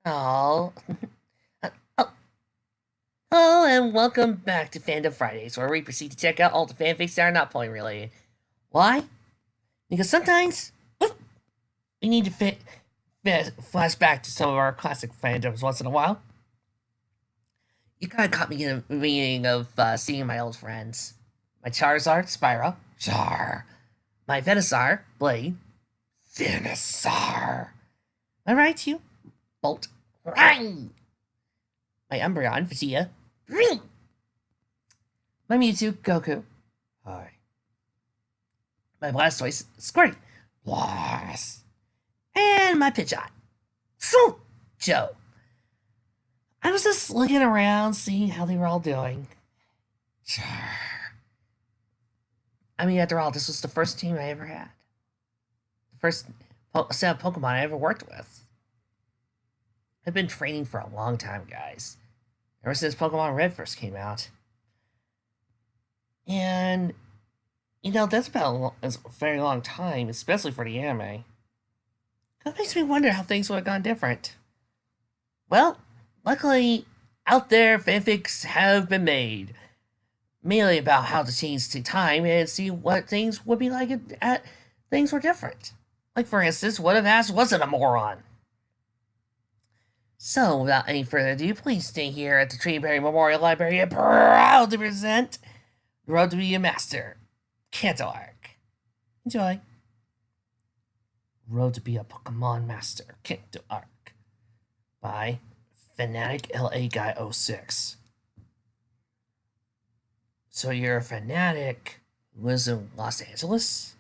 Oh, oh, oh, and welcome back to Fandom Fridays, where we proceed to check out all the fanfics that are not point related. Why? Because sometimes we need to flash back to some of our classic fandoms once in a while. You kind of caught me in the meaning of seeing my old friends. My Charizard, Spyro, Char. My Venusaur, Blade, Venusaur. My Raichu, Bolt, Rang. My Umbreon, Vegeta, Ring. My Mewtwo, Goku. Hi. My Blastoise, Squirty. Blast. And my Pidgeot, Swoop, Joe. I was just looking around, seeing how they were all doing. I mean, after all, this was the first team I ever had. The first set of Pokemon I ever worked with. I've been training for a long time, guys. Ever since Pokemon Red first came out. And, that's about a very long time, especially for the anime. That makes me wonder how things would have gone different. Well, luckily, out there, fanfics have been made. Mainly about how to change to time and see what things would be like at things were different. Like, for instance, what if Ash wasn't a moron? So, without any further ado, please stay here at the Treeberry Memorial Library and proud to present The Road to Be a Master, Kanto Arc. Enjoy. Road to Be a Pokemon Master, Kanto Arc by Fanatic LA Guy 06. So you're a fanatic who lives in Los Angeles?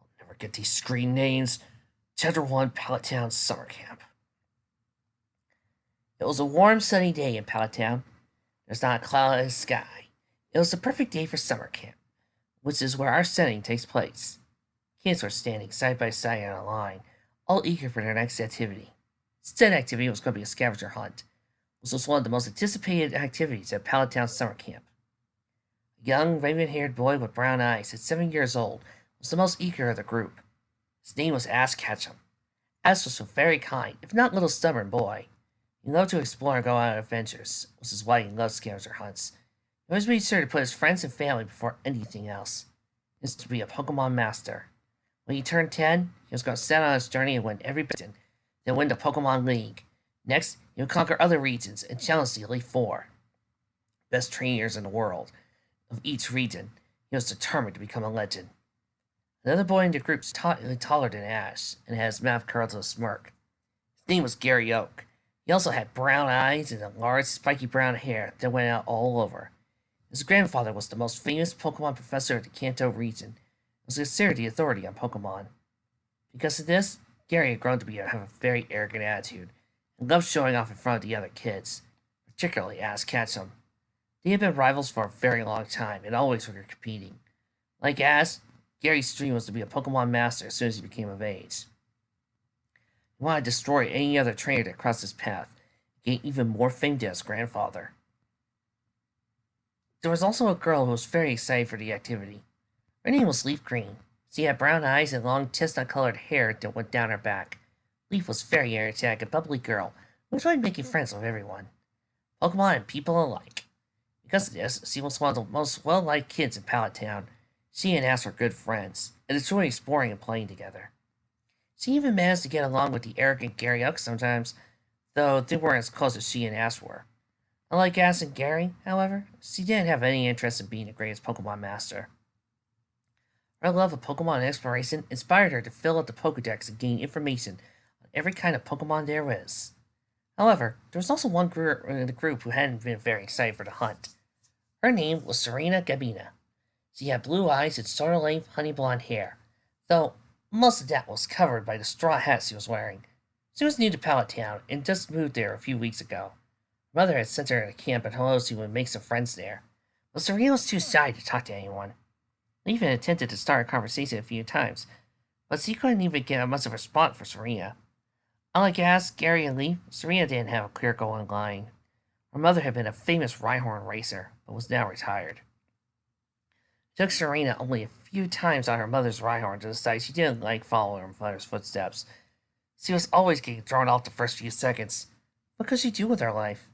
I'll never get these screen names. Chapter 1, Pallet Town Summer Camp. It was a warm, sunny day in Pallet Town. There's not a cloud in the sky. It was the perfect day for summer camp, which is where our setting takes place. Kids were standing side by side on a line, all eager for their next activity. Said activity was going to be a scavenger hunt, which was one of the most anticipated activities at Pallet Town Summer Camp. A young, raven-haired boy with brown eyes at 7 years old was the most eager of the group. His name was Ash Ketchum. Ash was a very kind, if not a little stubborn boy. He loved to explore and go on adventures, which is why he loved scavenger hunts. He always made sure to put his friends and family before anything else. He was to be a Pokemon master. When he turned 10, he was going to set on his journey and win every region, then win the Pokemon League. Next, he would conquer other regions and challenge the Elite Four, best trainers in the world. Of each region, he was determined to become a legend. Another boy in the group was taller than Ash and had his mouth curled to a smirk. His name was Gary Oak. He also had brown eyes and a large, spiky brown hair that went out all over. His grandfather was the most famous Pokemon professor of the Kanto region and was considered the authority on Pokemon. Because of this, Gary had grown to have a very arrogant attitude and loved showing off in front of the other kids, particularly Ash Ketchum. They had been rivals for a very long time and always were competing. Like Ash, Gary's dream was to be a Pokemon master as soon as he became of age. He wanted to destroy any other trainer that crossed his path and gain even more fame to his grandfather. There was also a girl who was very excited for the activity. Her name was Leaf Green. She had brown eyes and long chestnut-colored hair that went down her back. Leaf was a very energetic and bubbly girl who enjoyed making friends with everyone, Pokemon and people alike. Because of this, she was one of the most well-liked kids in Pallet Town. She and Ash were good friends, and enjoyed exploring and playing together. She even managed to get along with the arrogant Gary Oak sometimes, though they weren't as close as she and Ash were. Unlike Ash and Gary, however, she didn't have any interest in being the greatest Pokemon master. Her love of Pokemon exploration inspired her to fill out the Pokedex and gain information on every kind of Pokemon there is. However, there was also one girl in the group who hadn't been very excited for the hunt. Her name was Serena Gabina. She had blue eyes and shoulder-length honey blonde hair, though most of that was covered by the straw hat she was wearing. She was new to Pallet Town and just moved there a few weeks ago. Her mother had sent her to camp and hoped she would make some friends there, but Serena was too shy to talk to anyone. They even attempted to start a conversation a few times, but she couldn't even get much of a response for Serena. Unlike Ash, Gary, and Leaf, Serena didn't have a clear goal in line. Her mother had been a famous Rhyhorn racer, but was now retired. It took Serena only a few times on her mother's Rhyhorn to decide she didn't like following her mother's footsteps. She was always getting thrown off the first few seconds. What could she do with her life?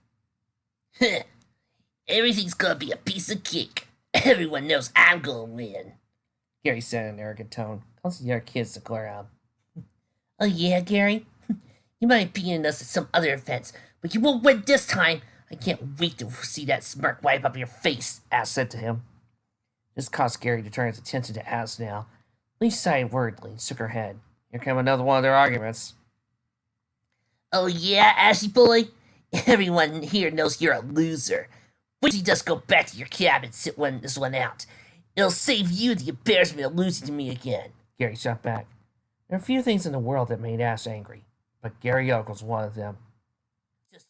Everything's gonna be a piece of cake. Everyone knows I'm gonna win. Gary said in an arrogant tone, causing the other kids to glare out. Oh yeah, Gary? You might be in us at some other events, but you won't win this time. I can't wait to see that smirk wipe up your face, Ash said to him. This caused Gary to turn his attention to Ash now. Lee sighed worriedly and shook her head. Here came another one of their arguments. Oh yeah, Ashy boy? Everyone here knows you're a loser. Why don't you just go back to your cabin and sit this one out? It'll save you the embarrassment of losing to me again. Gary shot back. There are few things in the world that made Ash angry, but Gary Oak was one of them. Just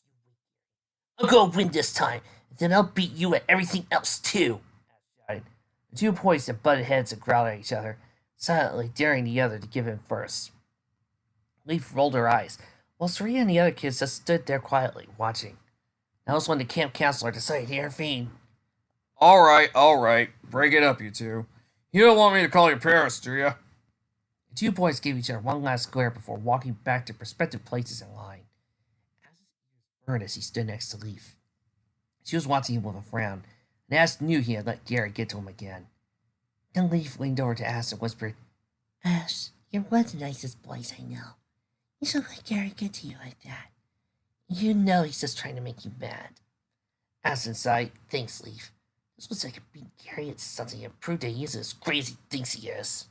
you wait. I'll go win this time, and then I'll beat you at everything else too. Ash shouted. The two poised and butted heads and growled at each other, silently daring the other to give in first. Leaf rolled her eyes, while Serena and the other kids just stood there quietly, watching. That was when the camp counselor decided to intervene. All right. Break it up, you two. You don't want me to call your parents, do you? The two boys gave each other one last glare before walking back to prospective places in line. Ash's ears burned as he stood next to Leaf. She was watching him with a frown, and Ash knew he had let Gary get to him again. Then Leaf leaned over to Ash and whispered, Ash, you're one of the nicest boys I know. You should let Gary get to you like that. You know he's just trying to make you mad. Ash sighed. Thanks, Leaf. This was like a beat Gary at something and prove that he's as crazy as he thinks he is.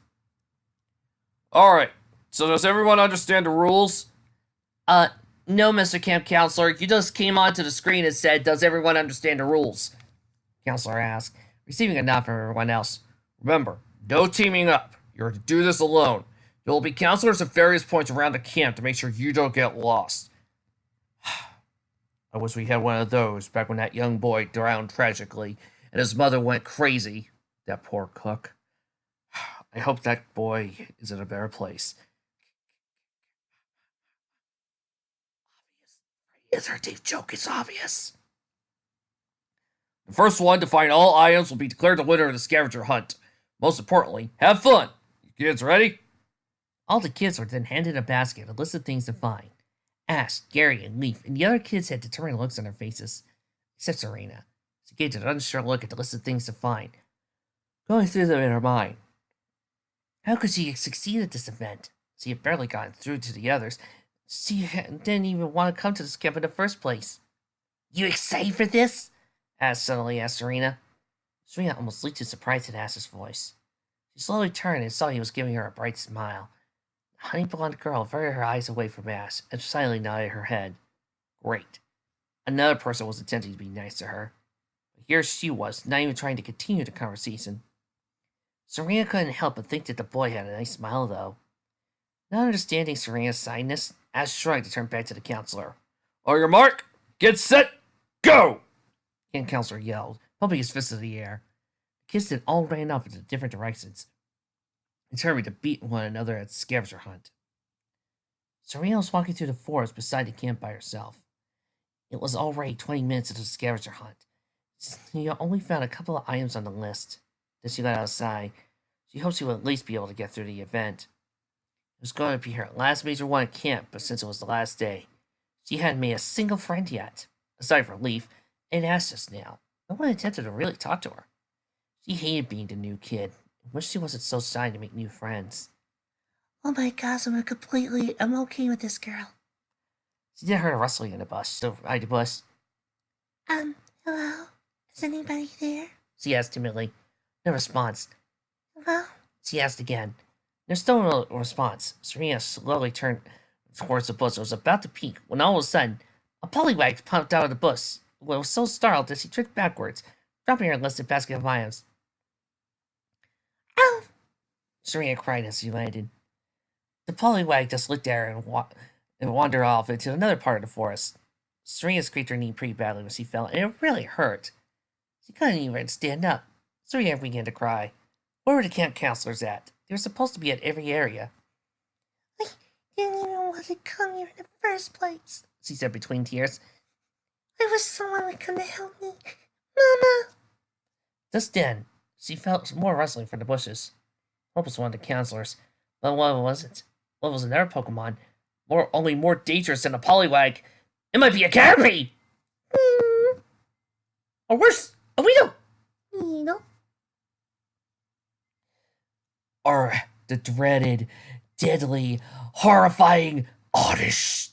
Alright, so does everyone understand the rules? No, Mr. Camp Counselor. You just came onto the screen and said, does everyone understand the rules? Counselor asked, receiving a nod from everyone else. Remember, no teaming up. You're to do this alone. There will be counselors at various points around the camp to make sure you don't get lost. I wish we had one of those back when that young boy drowned tragically and his mother went crazy. That poor cook. I hope that boy is in a better place. It's our Dave joke, it's obvious. The first one to find all items will be declared the winner of the scavenger hunt. Most importantly, have fun. You kids ready? All the kids were then handed a basket, a list of things to find. Ash, Gary, and Leaf, and the other kids had determined looks on their faces, except Serena. She gave an unsure look at the list of things to find, going through them in her mind. How could she succeed at this event? She had barely gotten through to the others. She didn't even want to come to this camp in the first place. You excited for this? Ash suddenly asked Serena. Serena almost leaped in surprise at Ash's voice. She slowly turned and saw he was giving her a bright smile. The honey blonde girl averted her eyes away from Ash and silently nodded her head. Great. Another person was attempting to be nice to her. But here she was, not even trying to continue the conversation. Serena couldn't help but think that the boy had a nice smile, though. Not understanding Serena's shyness, Ash shrugged to turn back to the counselor. On your mark, get set, go! The counselor yelled, pumping his fist in the air. The kids then all ran off into different directions, determined to beat one another at the scavenger hunt. Serena was walking through the forest beside the camp by herself. It was already 20 minutes into the scavenger hunt. She only found a couple of items on the list. Then she let out a sigh. She hoped she would at least be able to get through the event. It was going to be her last major one at camp, but since it was the last day, she hadn't made a single friend yet, aside from Leaf, and Ash just now. No one attempted to really talk to her. She hated being the new kid, and wished she wasn't so shy to make new friends. Oh my gosh, I'm okay with this girl. She did hear a rustling in the bush, so I the bush. Hello? Is anybody there? She asked timidly. No response. Hello? She asked again. There's still no response. Serena slowly turned towards the bush and was about to peek when all of a sudden, a pollywag popped out of the bush. It was so startled that she tripped backwards, dropping her listed basket of items. Ow! Serena cried as she landed. The pollywag just looked at her and wandered off into another part of the forest. Serena scraped her knee pretty badly when she fell, and it really hurt. She couldn't even stand up. Serena began to cry. Where were the camp counselors at? They were supposed to be at every area. I didn't even want to come here in the first place, she said between tears. I wish someone would come to help me. Mama! Just then, she felt more rustling from the bushes. Hope was one of the counselors, but one wasn't. One was another Pokemon, only more dangerous than a polywag. It might be a carry! Or worse, a weedle! Or the dreaded, deadly, horrifying Oddish.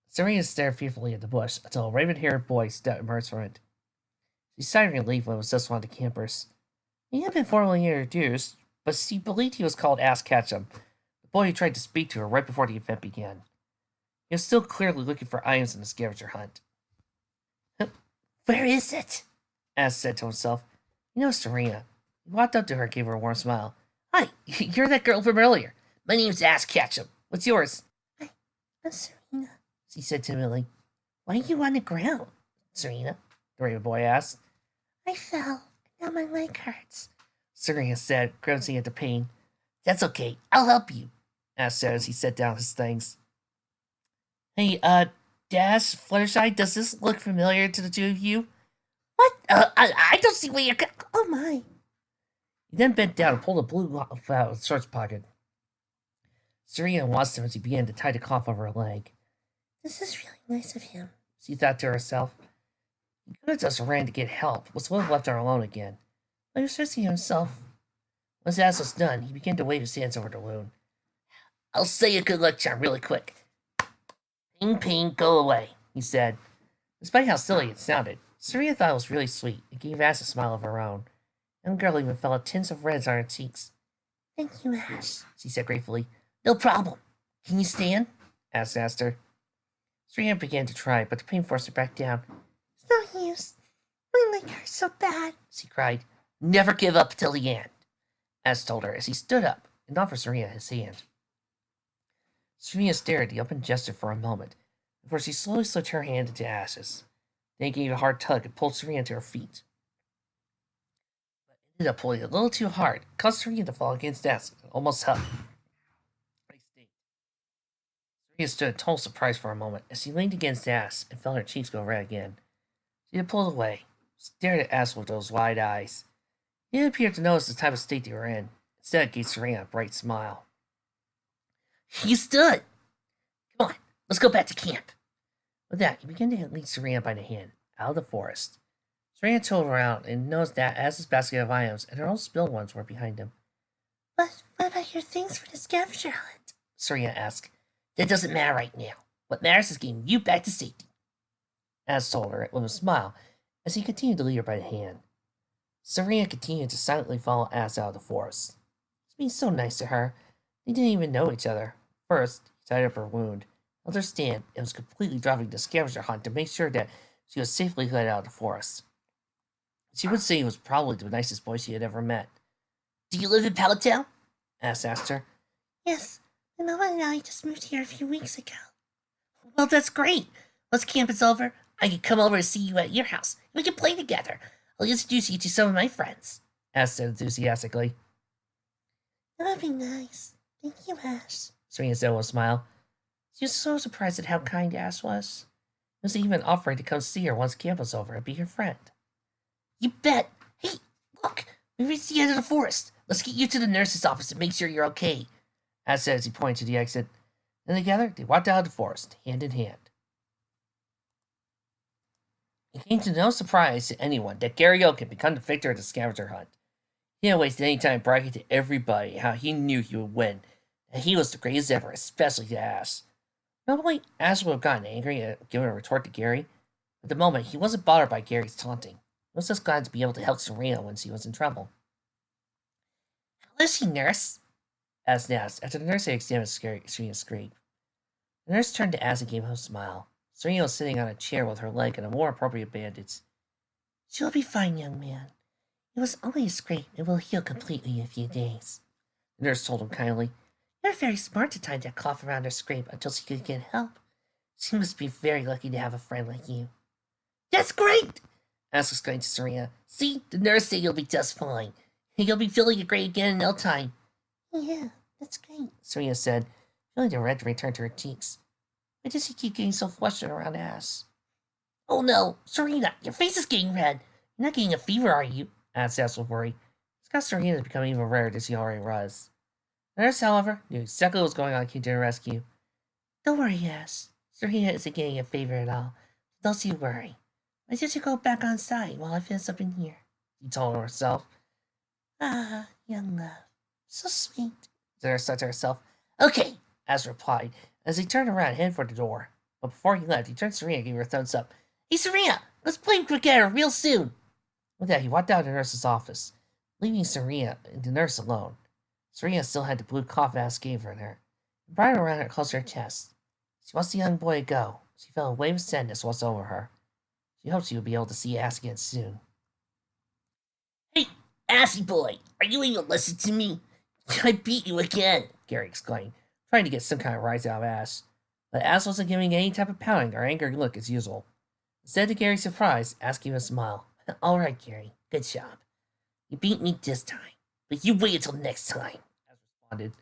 Serena stared fearfully at the bush until a raven-haired boy emerged from it. She sighed in relief when it was just one of the campers. He had been formally introduced, but she believed he was called Ass Ketchum, the boy who tried to speak to her right before the event began. He was still clearly looking for items in the scavenger hunt. Where is it? Ass said to himself. You know Serena. He walked up to her and gave her a warm smile. Hi, You're that girl from earlier. my name's Ass Ketchum. What's yours? I'm Serena. She said timidly. Why are you on the ground, Serena, the raven boy asked. I fell. Now my leg hurts. Serena said, grimacing at the pain. That's okay. I'll help you. Ass said as he set down his things. Hey, Dash, Fluttershy, does this look familiar to the two of you? What? I don't see where you're Oh my. He then bent down and pulled a blue cloth out of his shorts pocket. Serena watched him as he began to tie the cloth over her leg. This is really nice of him, she thought to herself. He could have just ran to get help, was would have left her alone again. But he was fixing himself. Once Ass was done, he began to wave his hands over the wound. I'll say a good luck charm really quick. Pain, go away, he said. Despite how silly it sounded, Serena thought it was really sweet and gave Ass a smile of her own. The young girl even felt tints of reds on her cheeks. Thank you, Ash, she said gratefully. No problem. Can you stand? Ass asked her. Serena began to try, but the pain forced her back down. It's no use. My leg hurts so bad, she cried. Never give up till the end, Ass told her as he stood up and offered Serena his hand. Serena stared at the open gesture for a moment, before she slowly slipped her hand into Ass's. Then he gave a hard tug and pulled Serena to her feet. But ended up pulling a little too hard, caused Serena to fall against Ass and almost fell. Serena stood in total surprise for a moment as she leaned against Ass and felt her cheeks go red again. She had pulled away, stared at Ass with those wide eyes. He didn't appear to notice the type of state they were in. Instead, it gave Serena a bright smile. You stood. Come on, let's go back to camp. With that, he began to lead Serena by the hand, out of the forest. Serena turned around and noticed that Ass's basket of items and her own spilled ones were behind him. What about your things for the scavenger hunt? Serena asked. That doesn't matter right now. What matters is getting you back to safety. Ass told her with a smile as he continued to lead her by the hand. Serena continued to silently follow Ass out of the forest. He was being so nice to her. They didn't even know each other. First, he tied up her wound, held her stand, and was completely dropping the scavenger hunt to make sure that she was safely led out of the forest. She would say he was probably the nicest boy she had ever met. Do you live in Palatown? Ass asked her. Yes, my mama and I just moved here a few weeks ago. Well, that's great. Once camp is over, I can come over to see you at your house. We can play together. I'll introduce you to some of my friends. Ass said enthusiastically. That would be nice. Thank you, Ash. Serena said with a smile. She was so surprised at how kind Ash was. He was even offering to come see her once camp was over and be her friend. You bet. Hey, look. We reached the end of the forest. Let's get you to the nurse's office and make sure you're okay. Ash said as he pointed to the exit. Then together, they walked out of the forest, hand in hand. It came to no surprise to anyone that Gary Oak had become the victor of the scavenger hunt. He didn't waste any time bragging to everybody how he knew he would win, and he was the greatest ever, especially to Ash. Normally, Ash would have gotten angry and given a retort to Gary. At the moment, he wasn't bothered by Gary's taunting. He was just glad to be able to help Serena when she was in trouble. How is she, nurse? Ash asked after the nurse had examined Serena's scrape. The nurse turned to Ash and gave him a smile. Serena was sitting on a chair with her leg in a more appropriate bandage. She'll be fine, young man. It was only a scrape and will heal completely in a few days. The nurse told him kindly. You're very smart to tie that cloth around her scrape until she could get help. She must be very lucky to have a friend like you. That's great! Ash exclaimed to Serena. See, the nurse said you'll be just fine. You'll be feeling great again in no time. Yeah, that's great, Serena said, feeling the red return to her cheeks. Why does he keep getting so flustered around Ash? Oh no, Serena, your face is getting red. You're not getting a fever, are you? Ash asked with worry. It's got Serena to become even redder than she already was. The The nurse, however, knew exactly what was going on and came to her rescue. Don't worry, Ass. Serena isn't getting a favor at all. Don't you worry. I just go back on site while I finish up in here, she told herself. Ah, young love. So sweet, the nurse said to herself. Okay, Ass replied, as he turned around and headed for the door. But before he left, he turned to Serena and gave her a thumbs up. Hey, Serena, let's play cricket real soon. With that, he walked out of the nurse's office, leaving Serena and the nurse alone. Serena still had the blue cough Ass gave her. He brought it around her close to her chest. She watched the young boy go. She felt a wave of sadness wash over her. She hoped she would be able to see Ass again soon. Hey, Assy boy, are you even listening to me? I beat you again, Gary exclaimed, trying to get some kind of rise out of Ass. But Ass wasn't giving any type of pouting or angry look as usual. Instead, to Gary's surprise, Ass gave a smile. All right, Gary, good job. You beat me this time, but you wait until next time, Ass responded.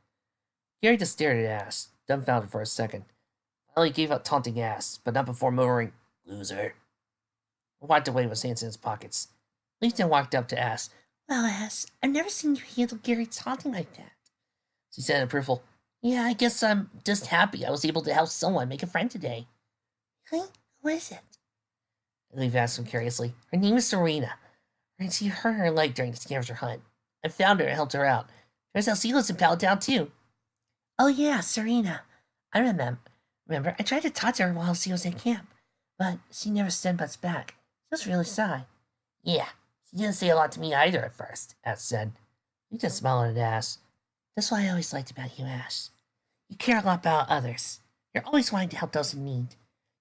Gary just stared at Ass, dumbfounded for a second. Finally gave up taunting Ass, but not before murmuring, loser. He wiped away with his hands in his pockets. Leaf then walked up to Ass. Well, Ass, I've never seen you handle Gary taunting like that. She said in approval. Yeah, I guess I'm just happy I was able to help someone make a friend today. Really? Who is it? Leaf asked him curiously. Her name is Serena. And she hurt her leg during the scavenger hunt. I found her and helped her out. Turns out she lives in Palatown, too. Oh, yeah, Serena. I remember, I tried to talk to her while she was at camp, but she never said much back. She was really shy. Yeah, she didn't say a lot to me either at first, Ash said. He just smiled at Ash. That's what I always liked about you, Ash. You care a lot about others. You're always wanting to help those in need.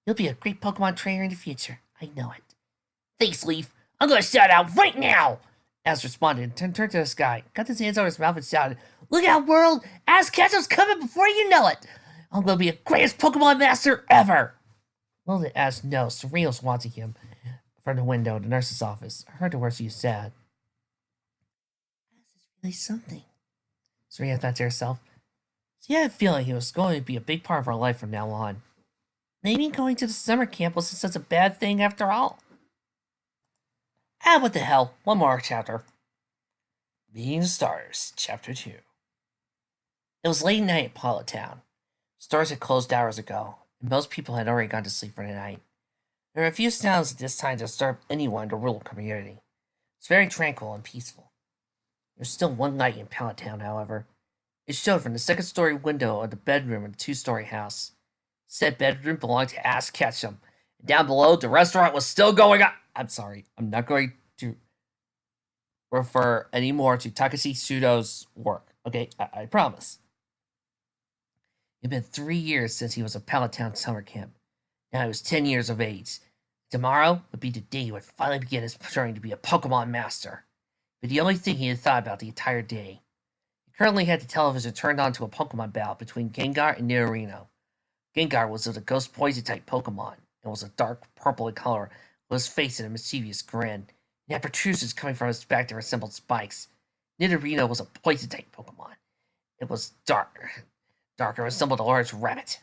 You'll be a great Pokemon trainer in the future. I know it. Thanks, Leaf. I'm gonna shout out right now! Ash responded and turned to the sky, got his hands over his mouth and shouted, Look out, world! Ash Ketchum's coming before you know it! I'm gonna be the greatest Pokemon master ever! Little did Ash know Serena was watching him from the window of the nurse's office. I heard the words she said. Ash is really something, Serena thought to herself. She had a feeling he was going to be a big part of her life from now on. Maybe going to the summer camp wasn't such a bad thing after all. Ah, what the hell. One more chapter. Meeting the Stars, Chapter 2. It was late night at Politown. Stores had closed hours ago, and most people had already gone to sleep for the night. There were a few sounds at this time to disturb anyone in the rural community. It was very tranquil and peaceful. There was still one light in Politown, however. It showed from the second-story window of the bedroom in the two-story house. Said bedroom belonged to Ash Ketchum. And down below, the restaurant was still going on. I'm sorry, I'm not going to refer anymore to Takashi Shudo's work. Okay, I promise. It had been 3 years since he was at Palatown summer camp. Now he was 10 years of age. Tomorrow would be the day he would finally begin his journey to be a Pokemon master. But the only thing he had thought about the entire day. He currently had the television turned on to a Pokemon battle between Gengar and Nidorino. Gengar was of the Ghost Poison type Pokemon and was a dark purple in color with his face in a mischievous grin. He had protrusions coming from his back that resembled spikes. Nidorino was a Poison type Pokemon. It was darker and resembled a large rabbit.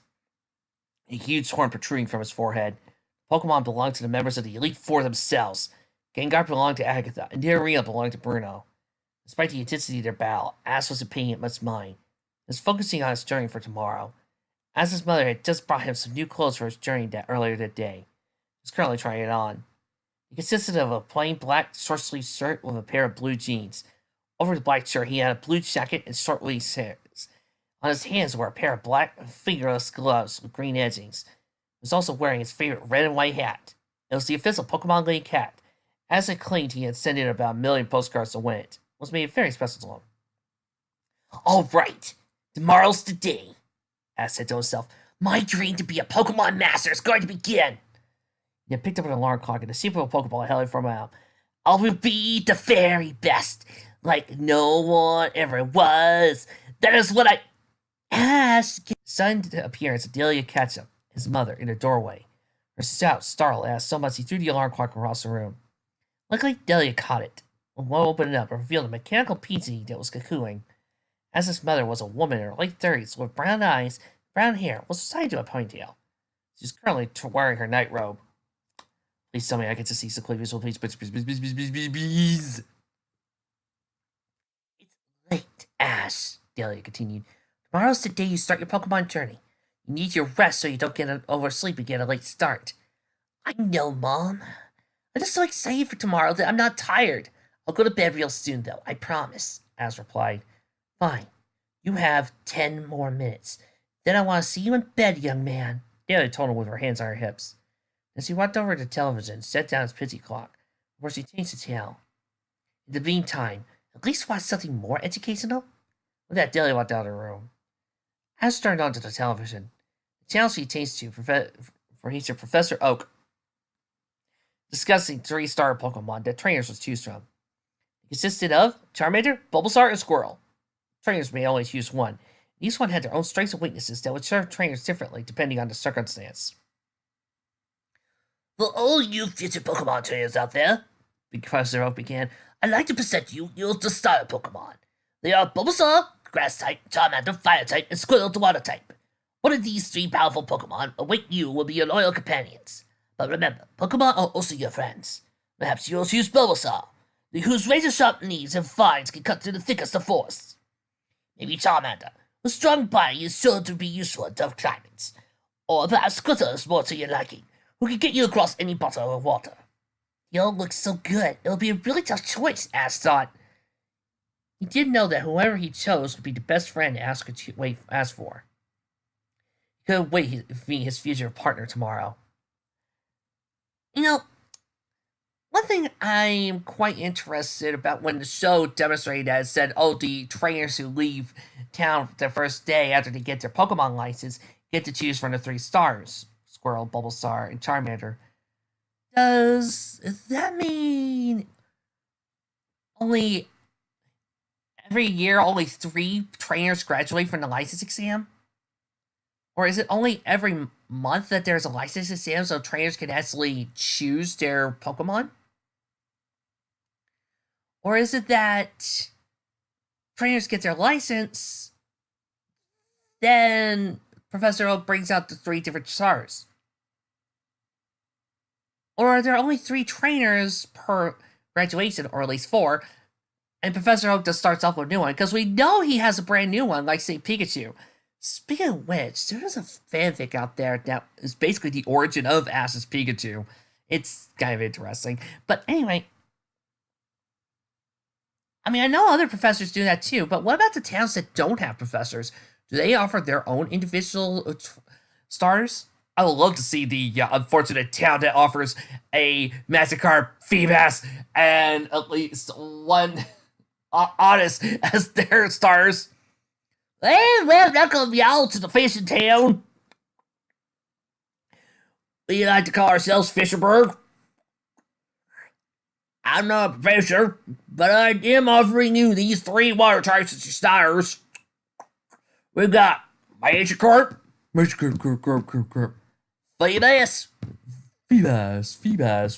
A huge horn protruding from his forehead. Pokemon belonged to the members of the Elite Four themselves. Gengar belonged to Agatha, and Nidorino belonged to Bruno. Despite the intensity of their battle, Ash wasn't paying it much mind. He was focusing on his journey for tomorrow. As his mother had just brought him some new clothes for his journey earlier that day. He was currently trying it on. It consisted of a plain black short-sleeved shirt with a pair of blue jeans. Over the black shirt, he had a blue jacket and short-waist hairs. On his hands were a pair of black, fingerless gloves with green edgings. He was also wearing his favorite red and white hat. It was the official Pokemon League hat. As it claimed he had sent in about 1 million postcards to win it. It was made very special to him. All right, tomorrow's the day, Ash said to himself. My dream to be a Pokemon master is going to begin. He had picked up an alarm clock and the shape of a Pokeball held it from him. I will be the very best, like no one ever was. That is what I... Ash... Sudden appearance of Delia Ketchum, his mother, in the doorway. Her shout startled Ash so much he threw the alarm clock across the room. Luckily, Delia caught it. When one opened it up, it revealed a mechanical pizza that was cocooning. Ash's mother was a woman in her late 30s with brown eyes, brown hair, was tied to a ponytail. She was currently wearing her night robe. Please tell me I get to see some Please. It's late, Ash, Delia continued. Tomorrow's the day you start your Pokemon journey. You need your rest so you don't get oversleep and get a late start. I know, Mom. I'm just so excited for tomorrow that I'm not tired. I'll go to bed real soon, though, I promise, Az replied. Fine. You have 10 more minutes. Then I want to see you in bed, young man, Delia told him with her hands on her hips. As he walked over to the television, set down his pitsy clock, before she changed the channel. In the meantime, at least watch something more educational? With that, Delia walked out of the room. Az turned onto the television. The channel she changed to featured Professor Oak discussing 3-star Pokemon that trainers would choose from. It consisted of Charmander, Bulbasaur, and Squirtle. Trainers may always use one. Each one had their own strengths and weaknesses that would serve trainers differently depending on the circumstance. For all you future Pokemon trainers out there, Professor Oak began, I'd like to present you the starter Pokemon. They are Bulbasaur, Grass type, Charmander, Fire type, and Squirtle, the Water type. One of these 3 powerful Pokemon await you will be your loyal companions. But remember, Pokemon are also your friends. Perhaps you'll choose Bulbasaur, whose razor-sharp knees and fangs can cut through the thickest of forests. Maybe Charmander, whose strong body is sure to be useful in tough climates. Or perhaps Squirtle is more to your liking, who can get you across any bottle of water. They all look so good. It'll be a really tough choice, Az thought. He did know that whoever he chose would be the best friend Az could ask for. He could wait to meet his future partner tomorrow. You know, one thing I'm quite interested about when the show demonstrated that it said, oh, the trainers who leave town the first day after they get their Pokemon license get to choose from the 3 stars. Squirtle, Bulbasaur, and Charmander. Does that mean every year only 3 trainers graduate from the license exam? Or is it only every month that there's a license exam so trainers can actually choose their Pokemon? Or is it that trainers get their license, then Professor Oak brings out the 3 different stars? Or are there only 3 trainers per graduation, or at least 4, and Professor Oak just starts off with a new one? Because we know he has a brand new one, like, say, Pikachu. Speaking of which, there is a fanfic out there that is basically the origin of Ash's Pikachu. It's kind of interesting. But anyway, I mean, I know other professors do that too, but what about the towns that don't have professors? Do they offer their own individual stars? I would love to see the unfortunate town that offers a Magikarp, Feebas, and at least one Honest as their stars. Well, welcome y'all to the fishing town. We like to call ourselves Fisherburg. I'm not a professor, but I am offering you these 3 water types as your stars. We've got Magikarp,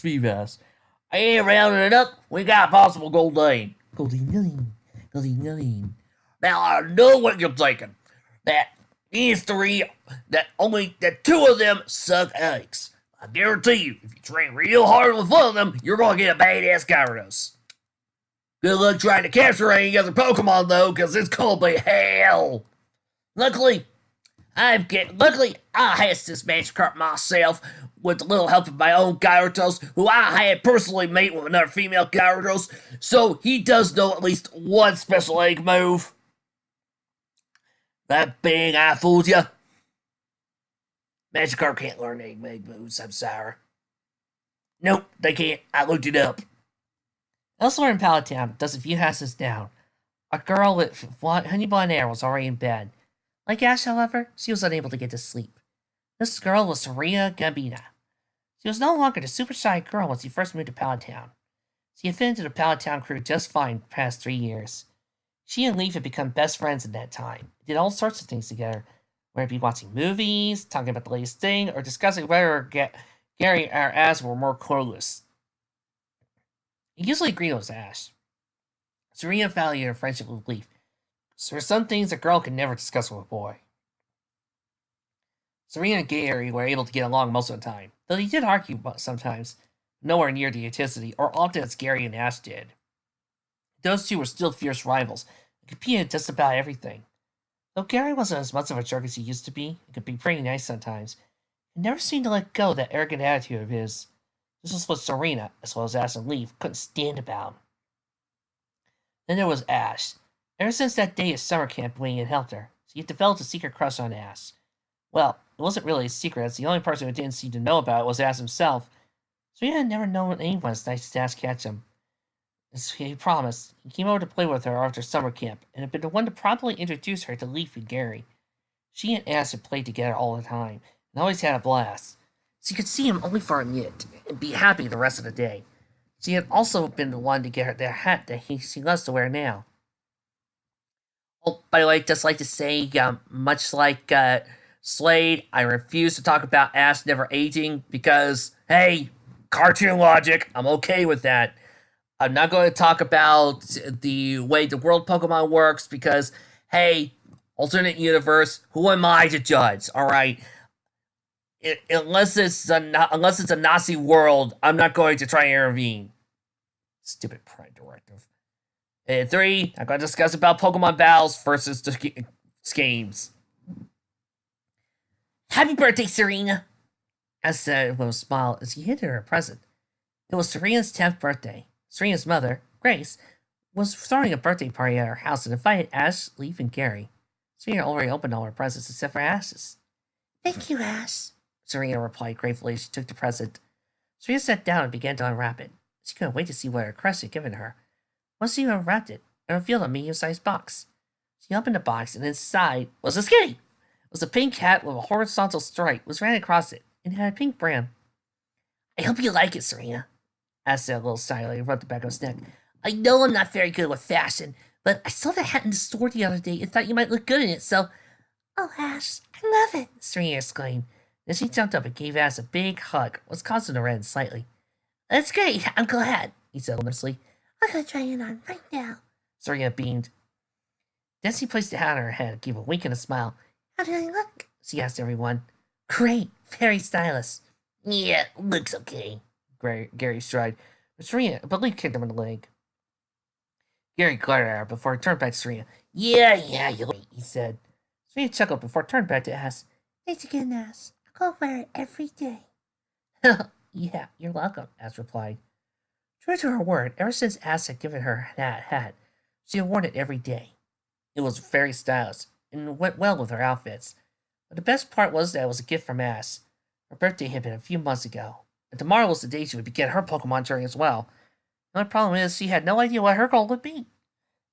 Feebas. And rounding it up, we got possible Goldeen. Goldeen. Now I know what you're thinking. That these 3, that 2 of them suck eggs. I guarantee you, if you train real hard with one of them, you're gonna get a badass Gyarados. Good luck trying to capture any other Pokemon though, cause it's gonna be hell. Luckily, I hatched this Magikarp myself with a little help of my own Gyarados, who I had personally mate with another female Gyarados, so he does know at least one special egg move. That being, I fooled you. Magikarp can't learn egg moves, I'm sorry. Nope, they can't. I looked it up. Elsewhere in Pallet Town, does a few houses down, a girl with honey blonde hair was already in bed. Like Ash, however, she was unable to get to sleep. This girl was Serena Gambina. She was no longer the super shy girl when she first moved to Pallet Town. She had fit into the Pallet Town crew just fine the past 3 years. She and Leaf had become best friends in that time, did all sorts of things together, whether it be watching movies, talking about the latest thing, or discussing whether Gary or Ash were more clueless. He usually agreed with Ash. Serena valued her friendship with Leaf, so there are some things a girl can never discuss with a boy. Serena and Gary were able to get along most of the time, though they did argue sometimes, nowhere near the intensity or often as Gary and Ash did. Those two were still fierce rivals and competed just about everything. Though Gary wasn't as much of a jerk as he used to be, and could be pretty nice sometimes, he never seemed to let go of that arrogant attitude of his. This was what Serena, as well as Ash and Leaf, couldn't stand about him. Then there was Ash. Ever since that day at summer camp when he had helped her, he had developed a secret crush on Ash. Well, it wasn't really a secret, as the only person who didn't seem to know about it was Ash himself, so he had never known anyone as nice as Ash Ketchum. As he promised, he came over to play with her after summer camp, and had been the one to promptly introduce her to Leaf and Gary. She and Ash had played together all the time, and always had a blast. She could see him only for a minute, and be happy the rest of the day. She had also been the one to get her the hat that she loves to wear now. Oh, by the way, just like to say, much like Slade, I refuse to talk about Ash never aging because, hey, cartoon logic, I'm okay with that. I'm not going to talk about the way the world Pokemon works because, hey, alternate universe, who am I to judge? All right, unless it's a Nazi world, I'm not going to try and intervene. Stupid Prime Directive. And 3, I'm going to discuss about Pokemon battles versus the schemes. Happy birthday, Serena! As said with a smile as he handed her a present. It was Serena's 10th birthday. Serena's mother, Grace, was throwing a birthday party at her house and invited Ash, Leaf, and Gary. Serena already opened all her presents except for Ash's. Thank you, Ash, Serena replied gratefully as she took the present. Serena sat down and began to unwrap it. She couldn't wait to see what her crush had given her. Once she unwrapped it, it revealed a medium-sized box. She opened the box, and inside was a skitty. It was a pink hat with a horizontal stripe was ran across it, and it had a pink brim. I hope you like it, Serena, Ash said a little shyly and rubbed the back of his neck. I know I'm not very good with fashion, but I saw that hat in the store the other day and thought you might look good in it, so... Oh, Ash, I love it, Serena exclaimed. Then she jumped up and gave Ash a big hug, was causing her redden slightly. That's great, I'm glad, he said earnestly. I'm gonna try it on right now. Serena beamed. Then she placed the hat on her head and gave a wink and a smile. How do I look? She asked everyone. Great, very stylish. Yeah, looks okay. Gary shrugged, but Leaf kicked him in the leg. Gary glared at her before he turned back to Serena. Yeah, you look, he said. Serena chuckled before turning back to Ash. Thanks again, Ash. I'll go wear it every day. Yeah, you're welcome, Ash replied. True to her word, ever since Ash had given her that hat, she had worn it every day. It was very stylish, and went well with her outfits. But the best part was that it was a gift from Ash. Her birthday had been a few months ago, and tomorrow was the day she would begin her Pokemon journey as well. The only problem is she had no idea what her goal would be.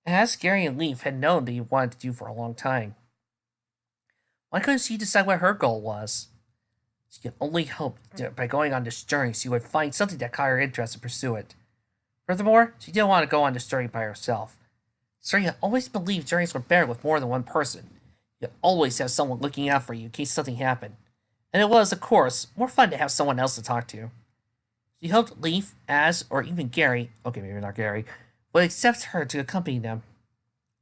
As Gary and Leaf had known that he wanted to do for a long time. Why couldn't she decide what her goal was? She could only hope that by going on this journey she would find something that caught her interest and pursue it. Furthermore, she didn't want to go on this journey by herself. Serena always believed journeys were better with more than one person. You always have someone looking out for you in case something happened. And it was, of course, more fun to have someone else to talk to. She hoped Leaf, Ash, or even Gary, okay, maybe not Gary, would accept her to accompany them.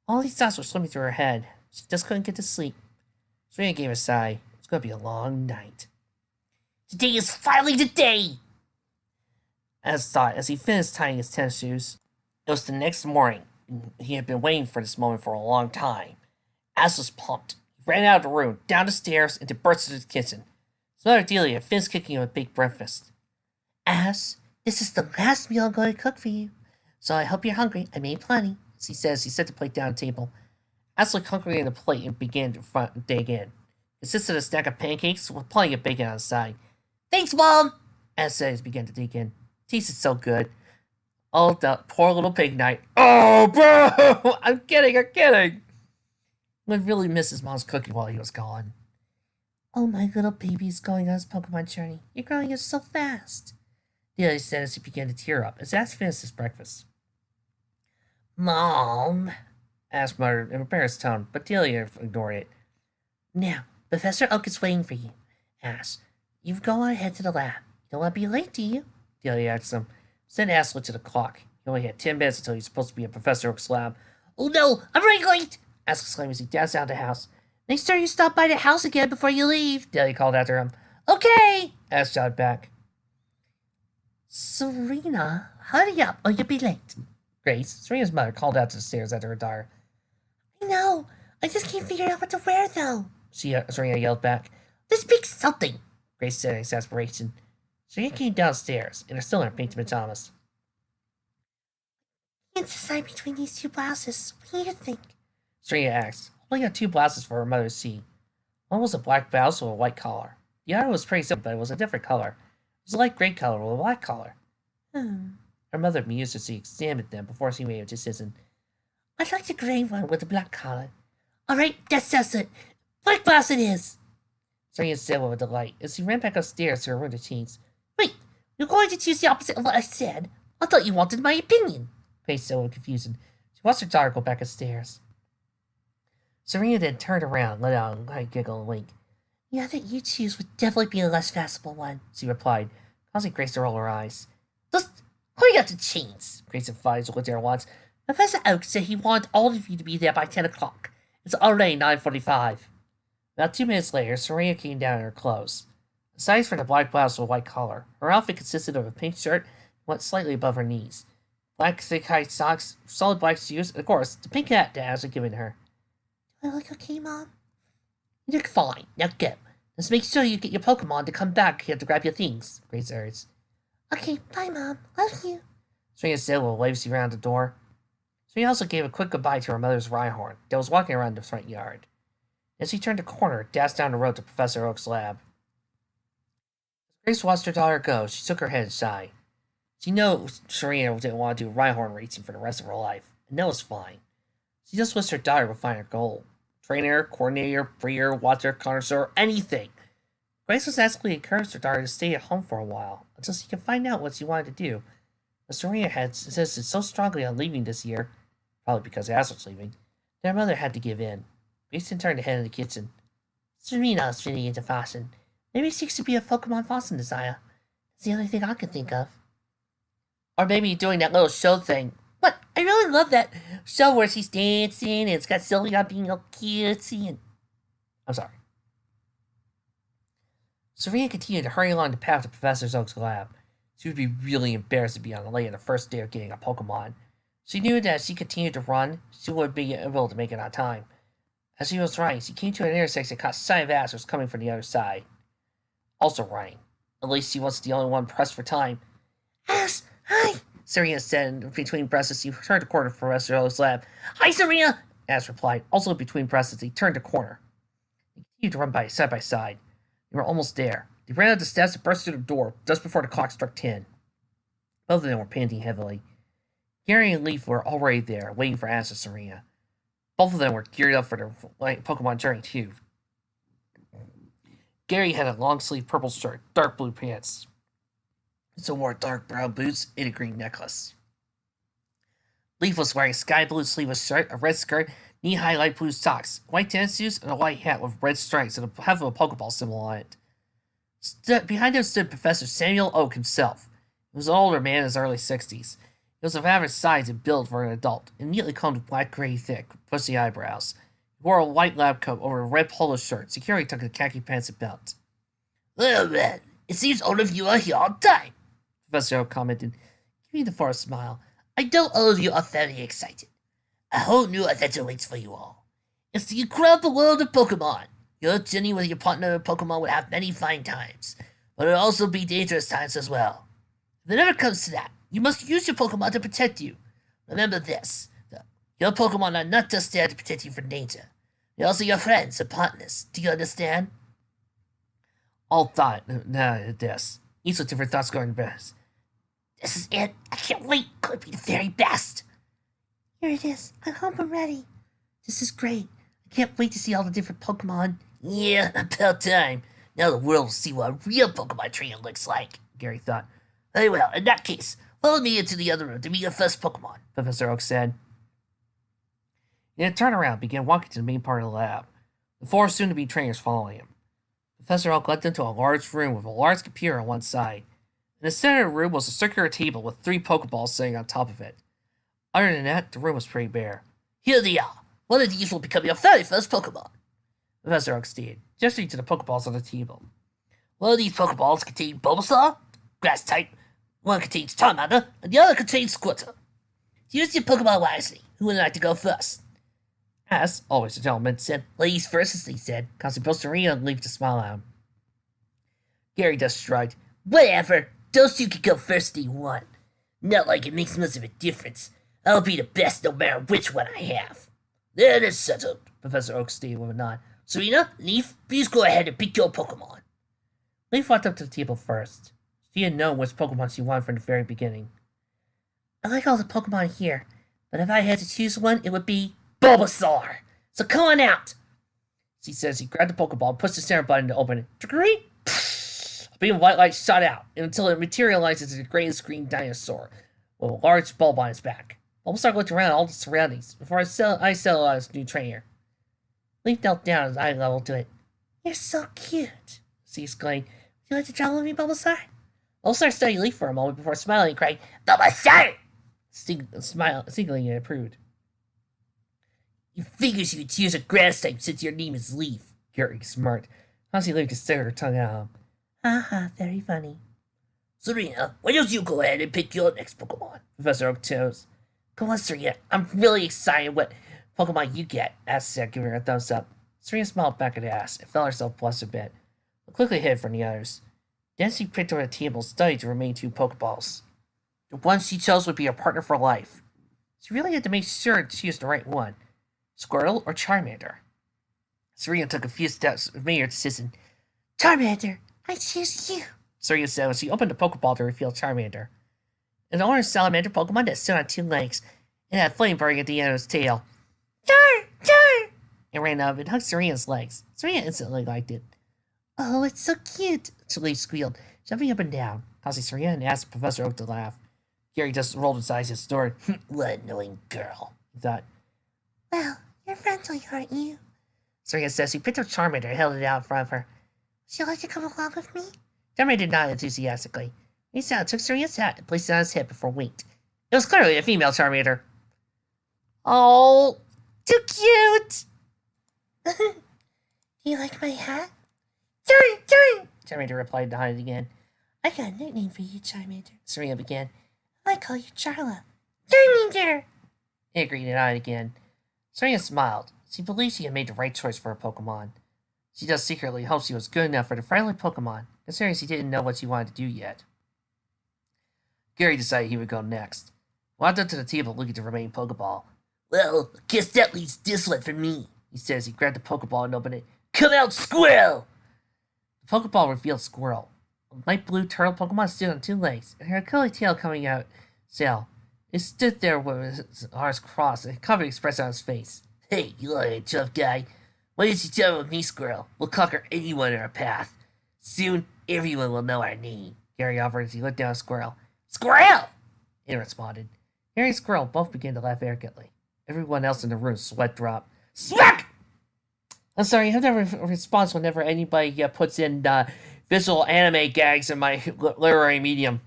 All these thoughts were swimming through her head. She just couldn't get to sleep. Serena gave a sigh. It's going to be a long night. Today is finally the day! Ash thought as he finished tying his tennis shoes. It was the next morning. He had been waiting for this moment for a long time. Ash was pumped. He ran out of the room, down the stairs, and burst into the kitchen. His mother Delia finished cooking him a big breakfast. Ash, this is the last meal I'm going to cook for you. So I hope you're hungry. I made plenty. She said as he set the plate down on the table. Ash looked hungry in the plate and began to dig in. It consisted of a stack of pancakes with plenty of bacon on the side. Thanks, Mom! Ash said as he began to dig in. Tasted so good. Oh, the poor little pig night. Oh, bro! I'm kidding. I would really miss his mom's cooking while he was gone. Oh, my little baby's going on his Pokemon journey. You're growing up so fast. Delia said as he began to tear up as Ash finished his breakfast. Mom, Ash muttered in an embarrassed tone, but Delia ignored it. Now, Professor Oak is waiting for you. Ash, you go on ahead to the lab. You don't want to be late, do you? Delia asked him. Then Ash looked at the clock. He only had 10 minutes until he was supposed to be at Professor Oak's lab. Oh no, I'm running late! Ash exclaimed as he dashed out of the house. Make sure you stop by the house again before you leave, Delia called after him. Okay! Ash shouted back. Serena, hurry up or you'll be late. Grace, Serena's mother, called out to the stairs after her daughter. I know. I just can't figure out what to wear, though. Serena yelled back. This big something. Grace said in exasperation. Serena came downstairs, and are still in her pink pajamas. I can't decide between these two blouses. What do you think? Serena asked, holding out two blouses for her mother to see. One was a black blouse with a white collar. The other was pretty simple, but it was a different color. It was a light gray color with a black collar. Her mother mused as she examined them before she made a decision. I'd like the gray one with the black collar. All right, that settles it. Black blouse it is. Serena said with delight as she ran back upstairs to her room to change. Wait, you're going to choose the opposite of what I said? I thought you wanted my opinion. Paige said with confusion. She watched her daughter go back upstairs. Serena then turned around, let out a light giggle and wink. The other you choose would definitely be a less fashionable one, she replied, causing Grace to roll her eyes. Just hurry up to change, Grace advised with their watch. Professor Oak said he wanted all of you to be there by 10 o'clock. It's already 9:45. About 2 minutes later, Serena came down in her clothes. Aside from the black blouse with a white collar, her outfit consisted of a pink shirt and went slightly above her knees, black thick high socks, solid black shoes, and of course, the pink hat Dad had given her. Do I look okay, Mom? You look fine. Now go. Just make sure you get your Pokemon to come back here to grab your things, Grace urged. Okay, bye, Mom. Love you. Serena said while waved around the door. Serena also gave a quick goodbye to her mother's Rhyhorn that was walking around the front yard. As she turned the corner, dashed down the road to Professor Oak's lab. As Grace watched her daughter go, she shook her head and sighed. She knew Serena didn't want to do Rhyhorn racing for the rest of her life, and that was fine. She just wished her daughter would find her goal. Trainer, coordinator, breeder, watcher, connoisseur, anything. Grace was actually encouraged her daughter to stay at home for a while, until she could find out what she wanted to do. But Serena had insisted so strongly on leaving this year, probably because Ash was leaving, that her mother had to give in. Grace then turned to head in the kitchen. Serena is really into fashion. Maybe she should be a Pokemon fashion designer. That's the only thing I can think of. Or maybe doing that little show thing. What? I really love that show where she's dancing and it's got Sylvia being all cutesy and... I'm sorry. Serena continued to hurry along the path to Professor Oak's lab. She would be really embarrassed to be on the late on the first day of getting a Pokemon. She knew that if she continued to run, she would be able to make it on time. As she was running, she came to an intersection and caught sight of Ash was coming from the other side. Also running. At least she wasn't the only one pressed for time. Ash, hi! Serena said between breaths as she turned the corner of Professor Oak's lab. Hi, Serena! Ash replied, also between breaths as he turned the corner. They continued to run side by side. They were almost there. They ran up the steps and burst through the door just before the clock struck 10. Both of them were panting heavily. Gary and Leaf were already there, waiting for Ash and Serena. Both of them were geared up for their Pokemon journey, too. Gary had a long-sleeved purple shirt, dark blue pants. So wore dark brown boots and a green necklace. Leaf was wearing a sky blue sleeveless shirt, a red skirt, knee-high light blue socks, white tennis shoes, and a white hat with red stripes and half of a Pokeball symbol on it. Behind him stood Professor Samuel Oak himself. He was an older man in his early 60s. He was of average size and build for an adult, and neatly combed with black, gray, thick, bushy eyebrows. He wore a white lab coat over a red polo shirt, securely tucked in khaki pants and belt. Well, man, it seems all of you are here on time, Professor Oak commented, giving the forced smile. I know all of you are very excited. A whole new adventure waits for you all. It's the incredible world of Pokemon. Your journey with your partner in Pokemon will have many fine times, but it'll also be dangerous times as well. If it ever comes to that, you must use your Pokemon to protect you. Remember this, though. Your Pokemon are not just there to protect you from danger. They're also your friends and partners. Do you understand? All thought, this. Each with different thoughts going best. This is it. I can't wait. Could be the very best. Here it is. I hope I'm ready. This is great. I can't wait to see all the different Pokemon. Yeah, about time. Now the world will see what a real Pokemon trainer looks like, Gary thought. Very well, in that case, follow me into the other room to meet your first Pokemon, Professor Oak said. He then turned around and began walking to the main part of the lab, the four soon-to-be trainers following him. Professor Oak led them to a large room with a large computer on one side. In the center of the room was a circular table with 3 Pokeballs sitting on top of it. Other than that, the room was pretty bare. Here they are. One of these will become your very first Pokemon, Professor Oak stated, gesturing to the Pokeballs on the table. One of these Pokeballs contains Bulbasaur, Grass type, one contains Charmander, and the other contains Squirtle. Use your Pokemon wisely. Who would like to go first? As always, the gentleman said. Ladies first, as they said. Constable Serena leaped to smile at him. Gary just shrugged. Whatever. Those two can go first if they want. Not like it makes much of a difference. I'll be the best no matter which one I have. That is settled, Professor Oak stated with a nod. Serena, Leaf, please go ahead and pick your Pokemon. Leaf walked up to the table first. She didn't know which Pokemon she wanted from the very beginning. I like all the Pokemon here, but if I had to choose one, it would be Bulbasaur. So come on out. She says he grabbed the Pokeball and pushed the center button to open it. Degree? A beam of white light shot out until it materializes as a greatest green dinosaur with a large bulb on its back. Bulbasaur looked around at all the surroundings before I settled on his new trainer. Leaf knelt down as eye level to it. You're so cute, she exclaimed. Would you like to travel with me, Bulbasaur? Bulbasaur studied Leaf for a moment before smiling and crying, Bulbasaur! singling and approved. You figures you would choose a grass type since your name is Leaf. Gary smirked. Honestly, Leaf could stick her tongue out at him. Haha, very funny. Serena, why don't you go ahead and pick your next Pokemon? Professor Oak chose. Come on, Serena. I'm really excited what Pokemon you get. Asked Seth, giving her a thumbs up. Serena smiled back at Ass and felt herself blush a bit, but quickly hid from the others. Then she picked up a table and studied the remaining two Pokeballs. The one she chose would be her partner for life. She really had to make sure she used the right one. Squirtle or Charmander? Serena took a few steps and made her decision. Charmander, I choose you, Serena said when she opened the Pokeball to reveal Charmander. An orange salamander Pokemon that stood on two legs and had flame burning at the end of its tail. Char! It ran up and hugged Serena's legs. Serena instantly liked it. Oh, it's so cute, Leaf squealed, jumping up and down, causing Serena and asked Professor Oak to laugh. Gary just rolled his eyes and snorted. What an annoying girl, he thought. Well, you're friendly, aren't you? Serena says she picked up Charmander and held it out in front of her. Would you like to come along with me? Charmander did not enthusiastically. He took Serena's hat and placed it on his hip before winked. It was clearly a female Charmander. Oh, too cute! Do you like my hat? Charmander replied to hide it again. I got a nickname for you, Charmander. Serena began. I call you Charla. Charmander! He agreed and eyed again. Serena smiled. She believed she had made the right choice for her Pokemon. She just secretly hoped she was good enough for the friendly Pokemon, considering she didn't know what she wanted to do yet. Gary decided he would go next. Walked up to the table looking at the remaining Pokeball. Well, guess that leaves this one for me, he said as he grabbed the Pokeball and opened it. Come out, Squirrel! The Pokeball revealed Squirrel. A light blue turtle Pokemon stood on two legs, and had a curly tail coming out sail. It stood there with its arms crossed and a confident expression on its face. Hey, you look like a tough guy. Why don't you travel with me, Squirrel? We'll conquer anyone in our path. Soon, everyone will know our name, Gary offered as he looked down at Squirrel. Squirrel! It responded. Gary and Squirrel both began to laugh arrogantly. Everyone else in the room sweat dropped. Smack! I'm sorry, I have no response whenever anybody puts in visual anime gags in my literary medium.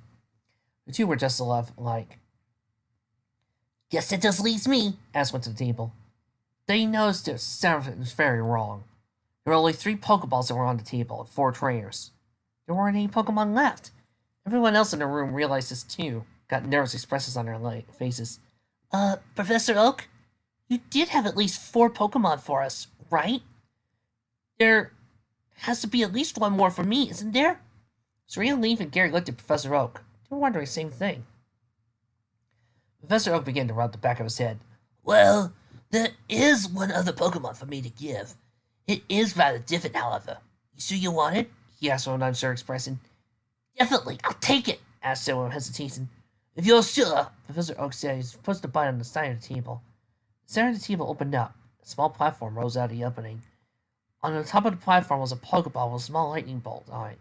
The two were just alike. Guess that just leaves me. Ass went to the table. They noticed that something was very wrong. There were only 3 Pokeballs that were on the table and 4 trainers. There weren't any Pokemon left. Everyone else in the room realized this too, got nervous expressions on their faces. Professor Oak? You did have at least 4 Pokemon for us, right? There has to be at least one more for me, isn't there? Serena, Leaf, and Gary looked at Professor Oak. They were wondering the same thing. Professor Oak began to rub the back of his head. Well, there is one other Pokemon for me to give. It is rather different, however. You sure you want it? He asked with an unsure expression. Definitely, I'll take it, asked Sarah with hesitation. If you're sure, Professor Oak said he pushed the button on the side of the table. The center of the table opened up. A small platform rose out of the opening. On the top of the platform was a Pokeball with a small lightning bolt on it.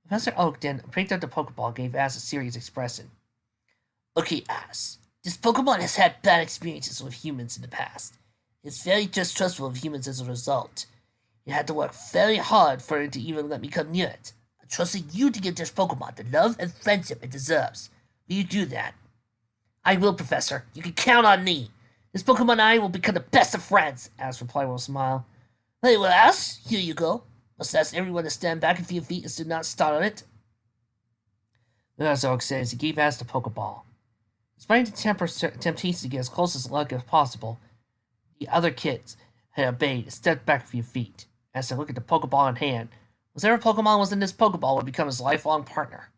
Professor Oak then picked up the Pokeball and gave Ass a serious expression. Okay, Ass. This Pokemon has had bad experiences with humans in the past. It's very distrustful of humans as a result. You had to work very hard for it to even let me come near it. I trusted you to give this Pokemon the love and friendship it deserves. Will you do that? I will, Professor. You can count on me. This Pokemon and I will become the best of friends, Ass replied with a smile. Hey, well, Ass, here you go. Must ask everyone to stand back a few feet and do not start on it. Professor Oak said as he gave Ass the Pokeball. Despite the temptation to get as close as luck as possible, The other kids had obeyed and stepped back a few feet as they looked at the Pokeball in hand. Whatever Pokemon was in this Pokeball would become his lifelong partner.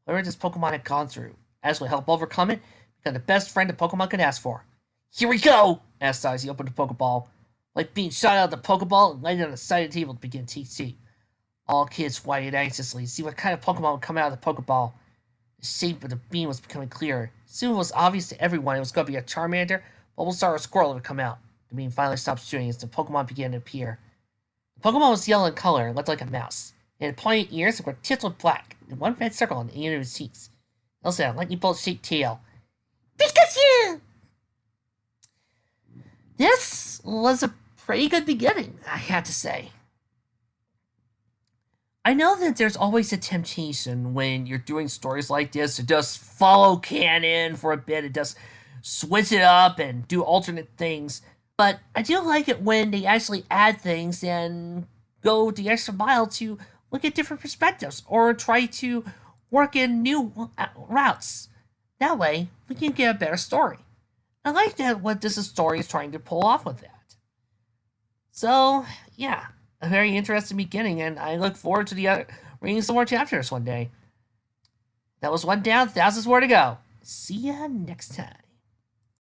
Whatever this Pokemon had gone through, Ash would help overcome it, become the best friend a Pokemon could ask for. Here we go! Ash sighed as he opened the Pokeball. Like being shot out of the Pokeball and laid on the side of the table to begin TC. All kids waited anxiously to see what kind of Pokemon would come out of the Pokeball. The shape of the beam was becoming clearer. Soon it was obvious to everyone it was going to be a Charmander, Bulbasaur, or Squirtle that would come out. The beam finally stopped shooting as the Pokemon began to appear. The Pokemon was yellow in color and looked like a mouse. It had pointed ears and were tipped with black, and one red circle on the end of its cheeks. It also had a lightning bolt-shaped tail. Pikachu! This was a pretty good beginning, I have to say. I know that there's always a temptation when you're doing stories like this to just follow canon for a bit and just switch it up and do alternate things. But I do like it when they actually add things and go the extra mile to look at different perspectives or try to work in new routes. That way, we can get a better story. I like that what this story is trying to pull off with that. So, yeah, a very interesting beginning, and I look forward to the other reading some more chapters one day. That was one down, thousands more to go. See ya next time.